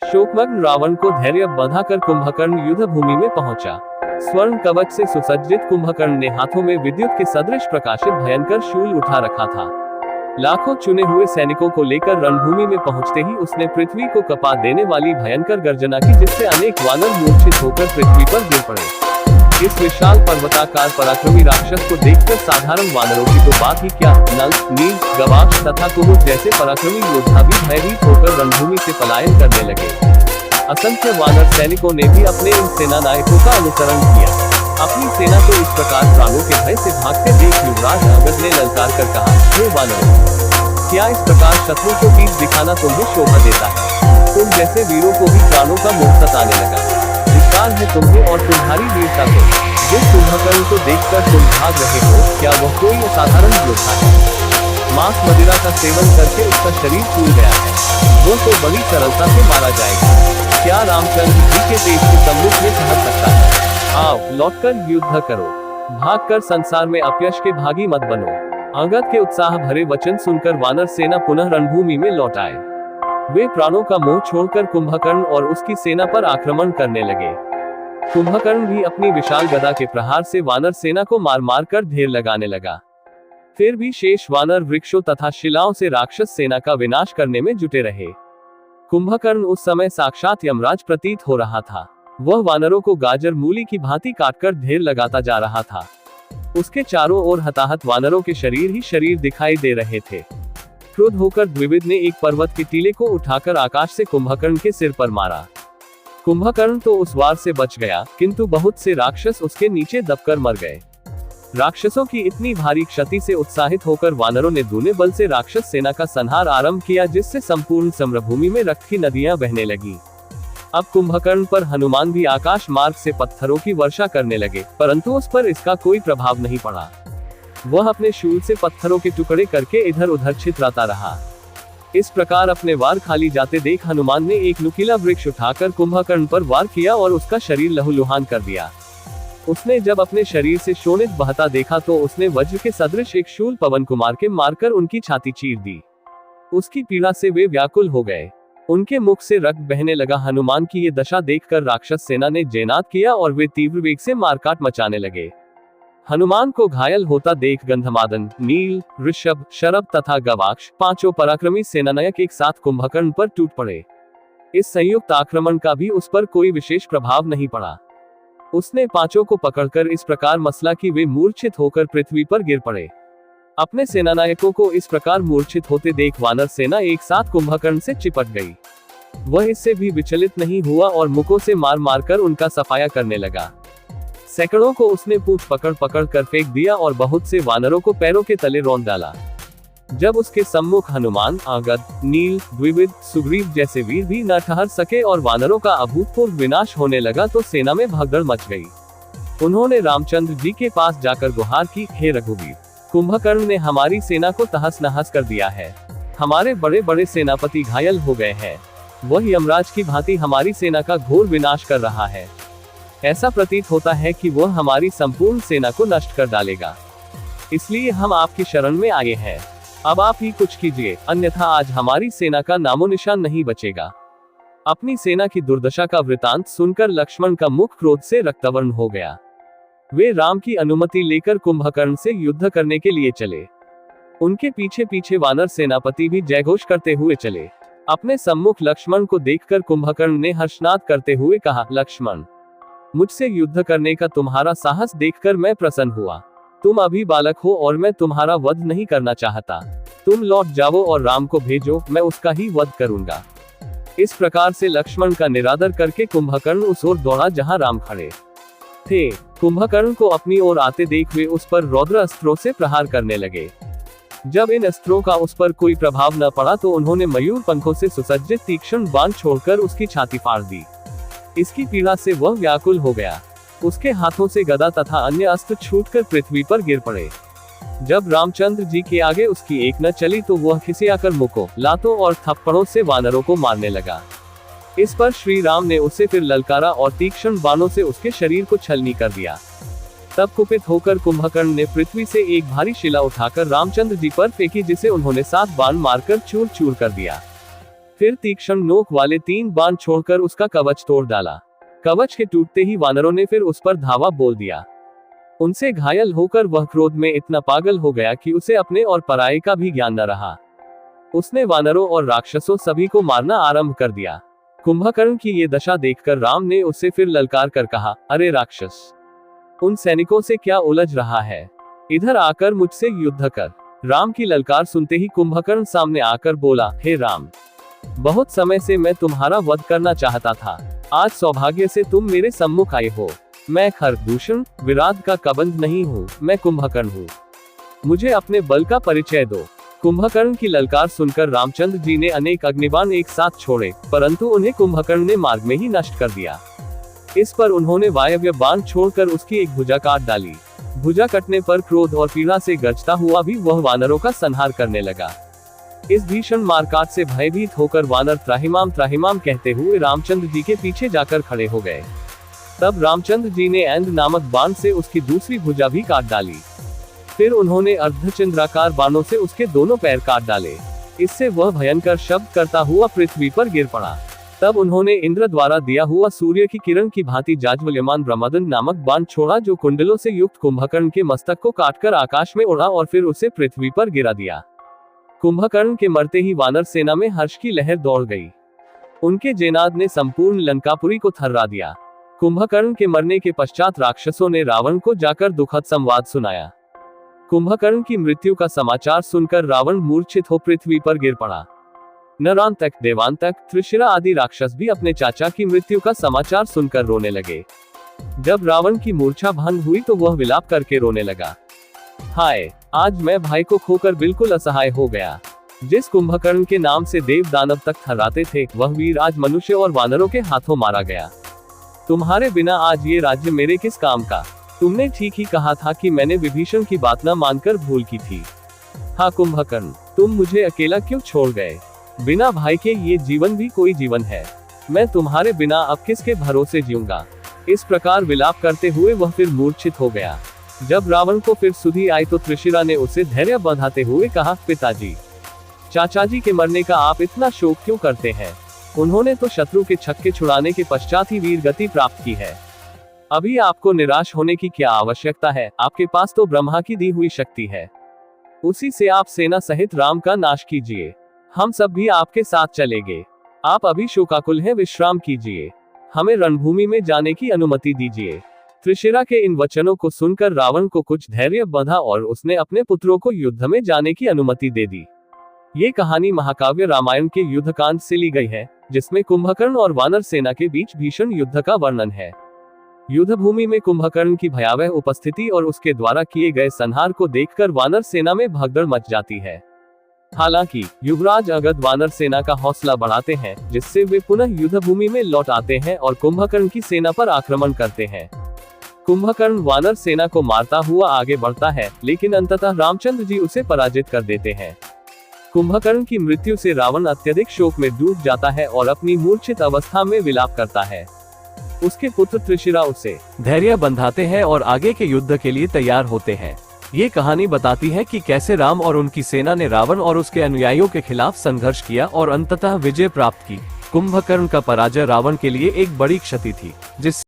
शोकमग्न रावण को धैर्य बंधाकर कुंभकर्ण युद्ध भूमि में पहुंचा। स्वर्ण कवच से सुसज्जित कुंभकर्ण ने हाथों में विद्युत के सदृश प्रकाशित भयंकर शूल उठा रखा था। लाखों चुने हुए सैनिकों को लेकर रणभूमि में पहुंचते ही उसने पृथ्वी को कपा देने वाली भयंकर गर्जना की, जिससे अनेक वानर मूर्छित होकर पृथ्वी पर गिर पड़े। इस विशाल पर्वताकार पराक्रमी राक्षस को देखकर साधारण वानरों की तो बात ही क्या, नल, नील, गवाक्ष तथा कुमुद जैसे पराक्रमी योद्धा भी भयभीत होकर रणभूमि से पलायन करने लगे। असंख्य वानर सैनिकों ने भी अपने इन सेनानायकों का अनुसरण किया। अपनी सेना को इस प्रकार प्राणों के भय से भागते देख युवराज अंगद ने ललकार कर कहा, हे वानरों, क्या इस प्रकार शत्रु को पीठ दिखाना तुम्हें शोभा देता है? तुम जैसे वीरों को भी प्राणों का मोह सताने लगा। धिक्कार है तुम्हें और तुम्हारी वीरता को। जिस कुंभकर्ण को देखकर तुम भाग रहे हो, क्या वह कोई असाधारण योद्धा है? मांस मदिरा का सेवन करके उसका शरीर फूल गया है, वो तो बड़ी सरलता से मारा जाएगा। क्या रामचंद्र जी के तेज के सम्मुख में सह सकता है? आओ, लौटकर युद्ध करो, भागकर संसार में अपयश के भागी मत बनो। अंगद के उत्साह भरे वचन सुनकर वानर सेना पुनः रणभूमि में लौट आए। वे प्राणों का मोह छोड़कर कुंभकर्ण और उसकी सेना पर आक्रमण करने लगे। कुंभकर्ण भी अपनी विशाल गदा के प्रहार से वानर सेना को मार मार कर ढेर लगाने लगा। फिर भी शेष वानर वृक्षों तथा शिलाओं से राक्षस सेना का विनाश करने में जुटे रहे। कुंभकर्ण उस समय साक्षात यमराज प्रतीत हो रहा था। वह वानरों को गाजर मूली की भांति काटकर ढेर लगाता जा रहा था। उसके चारों ओर हताहत वानरों के शरीर ही शरीर दिखाई दे रहे थे। क्रुद्ध होकर द्विविद ने एक पर्वत के टीले को उठाकर आकाश से कुंभकर्ण के सिर पर मारा। कुंभकर्ण तो उस वार से बच गया, किंतु बहुत से राक्षस उसके नीचे दबकर मर गए। राक्षसों की इतनी भारी क्षति से उत्साहित होकर वानरों ने दूने बल से राक्षस सेना का संहार आरंभ किया, जिससे संपूर्ण समरभूमि में रक्त की नदियां बहने लगी। अब कुंभकर्ण पर हनुमान भी आकाश मार्ग से पत्थरों की वर्षा करने लगे, परंतु उस पर इसका कोई प्रभाव नहीं पड़ा। वह अपने शूल से पत्थरों के टुकड़े करके इधर उधर छितराता रहा। इस प्रकार अपने वार खाली जाते देख हनुमान ने एक नुकीला वृक्ष उठाकर कुंभकर्ण पर वार किया और उसका शरीर लहूलुहान कर दिया। उसने जब अपने शरीर से शोणित बहता देखा तो उसने वज्र के सदृश एक शूल पवन कुमार के मारकर उनकी छाती चीर दी। उसकी पीड़ा से वे व्याकुल हो गए, उनके मुख से रक्त बहने लगा। हनुमान की ये दशा देखकर राक्षस सेना ने जयनाद किया और वे तीव्र वेग से मारकाट मचाने लगे। हनुमान को घायल होता देख गंधमादन, नील, ऋषभ, शरभ तथा गवाक्ष पांचों पराक्रमी सेनानायक एक साथ कुंभकर्ण पर टूट पड़े। इस संयुक्त आक्रमण का भी उस पर कोई विशेष प्रभाव नहीं पड़ा। उसने पांचों को पकड़कर इस प्रकार मसला कि वे मूर्छित होकर पृथ्वी पर गिर पड़े। अपने सेनानायकों को इस प्रकार मूर्छित होते देख वानर सेना एक साथ कुंभकर्ण से चिपट गई। वह इससे भी विचलित नहीं हुआ और मुकों से मार मारकर उनका सफाया करने लगा। सैकड़ों को उसने पूंछ पकड़ पकड़ कर फेंक दिया और बहुत से वानरों को पैरों के तले रौंद डाला। जब उसके सम्मुख हनुमान, अंगद, नील, द्विविद, सुग्रीव जैसे वीर भी न ठहर सके और वानरों का अभूतपूर्व विनाश होने लगा तो सेना में भगदड़ मच गई। उन्होंने रामचंद्र जी के पास जाकर गुहार की, हे रघुवीर, कुंभकर्ण ने हमारी सेना को तहस नहस कर दिया है। हमारे बड़े बड़े सेनापति घायल हो गए हैं। वह यमराज की भांति हमारी सेना का घोर विनाश कर रहा है। ऐसा प्रतीत होता है कि वह हमारी संपूर्ण सेना को नष्ट कर डालेगा। इसलिए हम आपकी शरण में आए हैं। अब आप ही कुछ कीजिए, अन्यथा आज हमारी सेना का नामो निशान नहीं बचेगा। अपनी सेना की दुर्दशा का वृतांत सुनकर लक्ष्मण का मुख क्रोध से रक्तवर्ण हो गया। वे राम की अनुमति लेकर कुंभकर्ण से युद्ध करने के लिए चले। उनके पीछे पीछे वानर सेनापति भी जयघोष करते हुए चले। अपने सम्मुख लक्ष्मण को देखकर कुंभकर्ण ने हर्षनाद करते हुए कहा, लक्ष्मण, मुझसे युद्ध करने का तुम्हारा साहस देखकर मैं प्रसन्न हुआ। तुम अभी बालक हो और मैं तुम्हारा वध नहीं करना चाहता। तुम लौट जाओ और राम को भेजो, मैं उसका ही वध करूंगा। इस प्रकार से लक्ष्मण का निरादर करके कुंभकर्ण उस ओर दौड़ा जहां राम खड़े थे। कुंभकर्ण को अपनी ओर आते देख वे उस पर रौद्र अस्त्रों से प्रहार करने लगे। जब इन अस्त्रों का उस पर कोई प्रभाव न पड़ा तो उन्होंने मयूर पंखों से सुसज्जित तीक्ष्ण बाण छोड़कर उसकी छाती फाड़ दी। इसकी पीड़ा से वह व्याकुल हो गया। उसके हाथों से गदा तथा अन्य अस्त्र छूटकर पृथ्वी पर गिर पड़े। जब रामचंद्र जी के आगे उसकी एक न चली तो वह खिसियाकर मुकों, लातों और थप्पड़ों से वानरों को मारने लगा। इस पर श्री राम ने उसे फिर ललकारा और तीक्ष्ण बाणों से उसके शरीर को छलनी कर दिया। तब कुपित होकर कुंभकर्ण ने पृथ्वी से एक भारी शिला उठाकर रामचंद्र जी पर फेंकी, जिसे उन्होंने 7 बाण मारकर चूर चूर कर दिया। फिर तीक्ष्ण नोक वाले 3 बाण छोड़कर उसका कवच तोड़ डाला। कवच के टूटते ही वानरों ने फिर उस पर धावा बोल दिया। उनसे घायल होकर वह क्रोध में इतना पागल हो गया कि उसे अपने और पराये का भी ज्ञान न रहा। उसने वानरों और राक्षसों सभी को मारना आरंभ कर दिया। कुंभकर्ण की ये दशा देखकर राम ने उससे फिर ललकार कर कहा, अरे राक्षस, उन सैनिकों से क्या उलझ रहा है? इधर आकर मुझसे युद्ध कर। राम की ललकार सुनते ही कुंभकर्ण सामने आकर बोला, हे राम, बहुत समय से मैं तुम्हारा वध करना चाहता था। आज सौभाग्य से तुम मेरे सम्मुख आए हो। मैं खरदूषण विराट का कबंध नहीं हूँ, मैं कुंभकर्ण हूँ। मुझे अपने बल का परिचय दो। कुंभकर्ण की ललकार सुनकर रामचंद्र जी ने अनेक अग्निबाण एक साथ छोड़े, परंतु उन्हें कुंभकर्ण ने मार्ग में ही नष्ट कर दिया। इस पर उन्होंने वायव्य बाण छोड़कर उसकी एक भुजा काट डाली। भुजा कटने पर क्रोध और पीड़ा से गरजता हुआ भी वह वानरों का संहार करने लगा। इस भीषण मारकाट से भयभीत होकर वानर त्राहिमाम त्राहिमाम कहते हुए रामचंद्र जी के पीछे जाकर खड़े हो गए। तब रामचंद्र जी ने ऐंद नामक बाण से उसकी दूसरी भुजा भी काट डाली। फिर उन्होंने अर्धचंद्राकार बाणों से उसके दोनों पैर काट डाले। इससे वह भयंकर शब्द करता हुआ पृथ्वी पर गिर पड़ा। तब उन्होंने इंद्र द्वारा दिया हुआ सूर्य की किरण की भांति जाज्वल्यमान ब्रह्मदंड नामक बाण छोड़ा, जो कुंडलों से युक्त कुंभकर्ण के मस्तक को काटकर आकाश में उड़ा और फिर उसे पृथ्वी पर गिरा दिया। कुंभकर्ण के मरते ही वानर सेना में हर्ष की लहर दौड़ गई। उनके जयनाद ने संपूर्ण लंकापुरी को थर्रा दिया। कुंभकर्ण के मरने के पश्चात राक्षसों ने रावण को जाकर दुखद संवाद सुनाया। कुंभकर्ण की मृत्यु का समाचार सुनकर रावण मूर्छित हो पृथ्वी पर गिर पड़ा। नरांतक, देवांतक, त्रिशिरा आदि राक्षस भी अपने चाचा की मृत्यु का समाचार सुनकर रोने लगे। जब रावण की मूर्छा भंग हुई तो वह विलाप करके रोने लगा, हाय, आज मैं भाई को खोकर बिल्कुल असहाय हो गया। जिस कुंभकर्ण के नाम से देव दानव तक थर्राते थे, वह वीर आज मनुष्य और वानरों के हाथों मारा गया। तुम्हारे बिना आज ये राज्य मेरे किस काम का? तुमने ठीक ही कहा था कि मैंने विभीषण की बात न मानकर भूल की थी। हाँ कुंभकर्ण, तुम मुझे अकेला क्यों छोड़ गए? बिना भाई के ये जीवन भी कोई जीवन है। मैं तुम्हारे बिना अब किसके भरोसे जीऊंगा? इस प्रकार विलाप करते हुए वह फिर मूर्छित हो गया। जब रावण को फिर सुधि आई तो त्रिशिरा ने उसे धैर्य बंधाते हुए कहा, पिताजी, चाचा जी के मरने का आप इतना शोक क्यों करते हैं? उन्होंने तो शत्रु के छक्के छुड़ाने के पश्चात ही वीर गति प्राप्त की है। अभी आपको निराश होने की क्या आवश्यकता है? आपके पास तो ब्रह्मा की दी हुई शक्ति है। उसी से आप सेना सहित राम का नाश कीजिए। हम सब भी आपके साथ चलेंगे। आप अभी शोकाकुल हैं, विश्राम कीजिए। हमें रणभूमि में जाने की अनुमति दीजिए। त्रिशिरा के इन वचनों को सुनकर रावण को कुछ धैर्य बंधा और उसने अपने पुत्रों को युद्ध में जाने की अनुमति दे दी। ये कहानी महाकाव्य रामायण के युद्धकांड से ली गई है, जिसमें कुंभकर्ण और वानर सेना के बीच भीषण युद्ध का वर्णन है। युद्ध भूमि में कुंभकर्ण की भयावह उपस्थिति और उसके द्वारा किए गए संहार को देखकर वानर सेना में भगदड़ मच जाती है। हालांकि युवराज अगद वानर सेना का हौसला बढ़ाते हैं, जिससे वे पुनः युद्ध भूमि में लौट आते हैं और कुंभकर्ण की सेना पर आक्रमण करते हैं। कुंभकर्ण वानर सेना को मारता हुआ आगे बढ़ता है, लेकिन अंततः रामचंद्र जी उसे पराजित कर देते हैं। कुंभकर्ण की मृत्यु से रावण अत्यधिक शोक में डूब जाता है और अपनी मूर्छित अवस्था में विलाप करता है। उसके पुत्र त्रिशिरा उसे धैर्य बंधाते हैं और आगे के युद्ध के लिए तैयार होते हैं। ये कहानी बताती है कि कैसे राम और उनकी सेना ने रावण और उसके अनुयायियों के खिलाफ संघर्ष किया और अंततः विजय प्राप्त की। कुंभकर्ण का पराजय रावण के लिए एक बड़ी क्षति थी, जिस